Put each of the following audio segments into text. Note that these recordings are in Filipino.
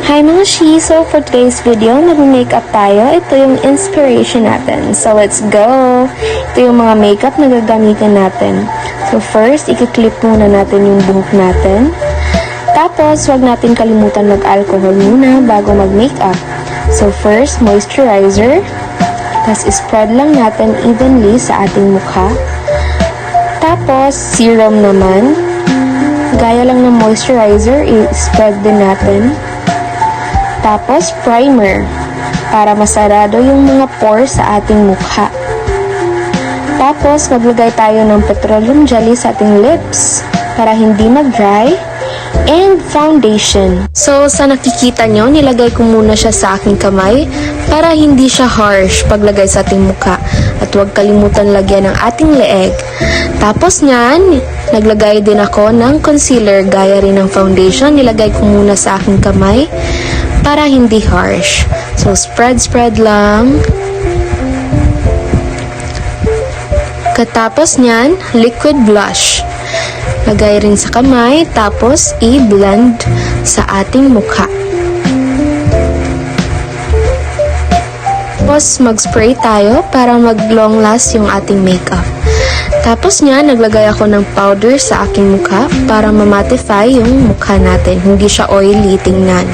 Hi mga she! So for today's video, mag-makeup tayo. Ito yung inspiration natin. So let's go! Ito yung mga makeup na gagamitin natin. So first, i-clip muna natin yung buhok natin. Tapos, wag natin kalimutan mag-alcohol muna bago mag-makeup. So first, moisturizer. Tapos spread lang natin evenly sa ating mukha. Tapos, serum naman. Gaya lang ng moisturizer, i-spread din natin. Tapos, primer para masarado yung mga pores sa ating mukha. Tapos, maglagay tayo ng petroleum jelly sa ating lips para hindi mag-dry. And foundation. So, sa nakikita nyo, nilagay ko muna siya sa aking kamay para hindi siya harsh paglagay sa ating mukha. At huwag kalimutan lagyan ng ating leeg. Tapos nyan, naglagay din ako ng concealer gaya rin ng foundation. Nilagay ko muna sa aking kamay para hindi harsh. So, spread lang. Katapos nyan, liquid blush. Lagay rin sa kamay, tapos i-blend sa ating mukha. Tapos, mag-spray tayo para mag-long last yung ating makeup. Tapos nyan, naglagay ako ng powder sa aking mukha para ma-mattify yung mukha natin. Hindi siya oily tingnan.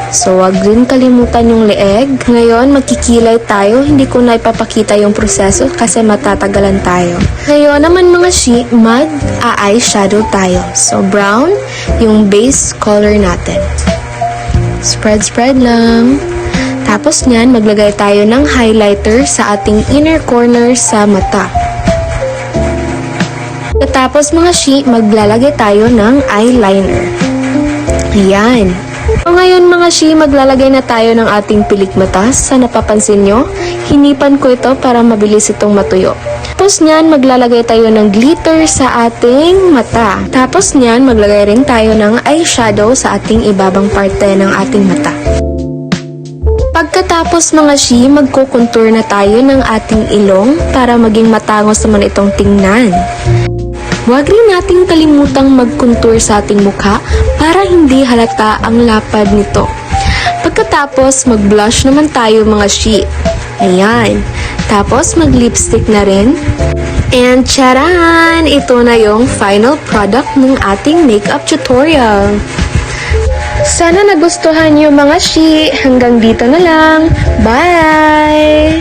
So, wag din kalimutan yung leeg. Ngayon, magkikilay tayo. Hindi ko na ipapakita yung proseso kasi matatagalan tayo. Ngayon naman mga she, mag-eyeshadow tayo. So, brown, yung base color natin. Spread lang. Tapos nyan, maglagay tayo ng highlighter sa ating inner corner sa mata. Tapos mga she, maglalagay tayo ng eyeliner. Ayan. So ngayon mga she, maglalagay na tayo ng ating pilik mata. Sa napapansin nyo, hinipan ko ito para mabilis itong matuyo. Tapos nyan, maglalagay tayo ng glitter sa ating mata. Tapos nyan, maglagay rin tayo ng eyeshadow sa ating ibabang parte ng ating mata. Pagkatapos mga she, magkukontour na tayo ng ating ilong para maging matangos naman itong tingnan. Huwag rin nating kalimutang mag-contour sa ating mukha para hindi halata ang lapad nito. Pagkatapos, mag-blush naman tayo mga she. Ayan. Tapos, mag-lipstick na rin. And charan! Ito na yung final product ng ating makeup tutorial. Sana nagustuhan niyo mga she. Hanggang dito na lang. Bye!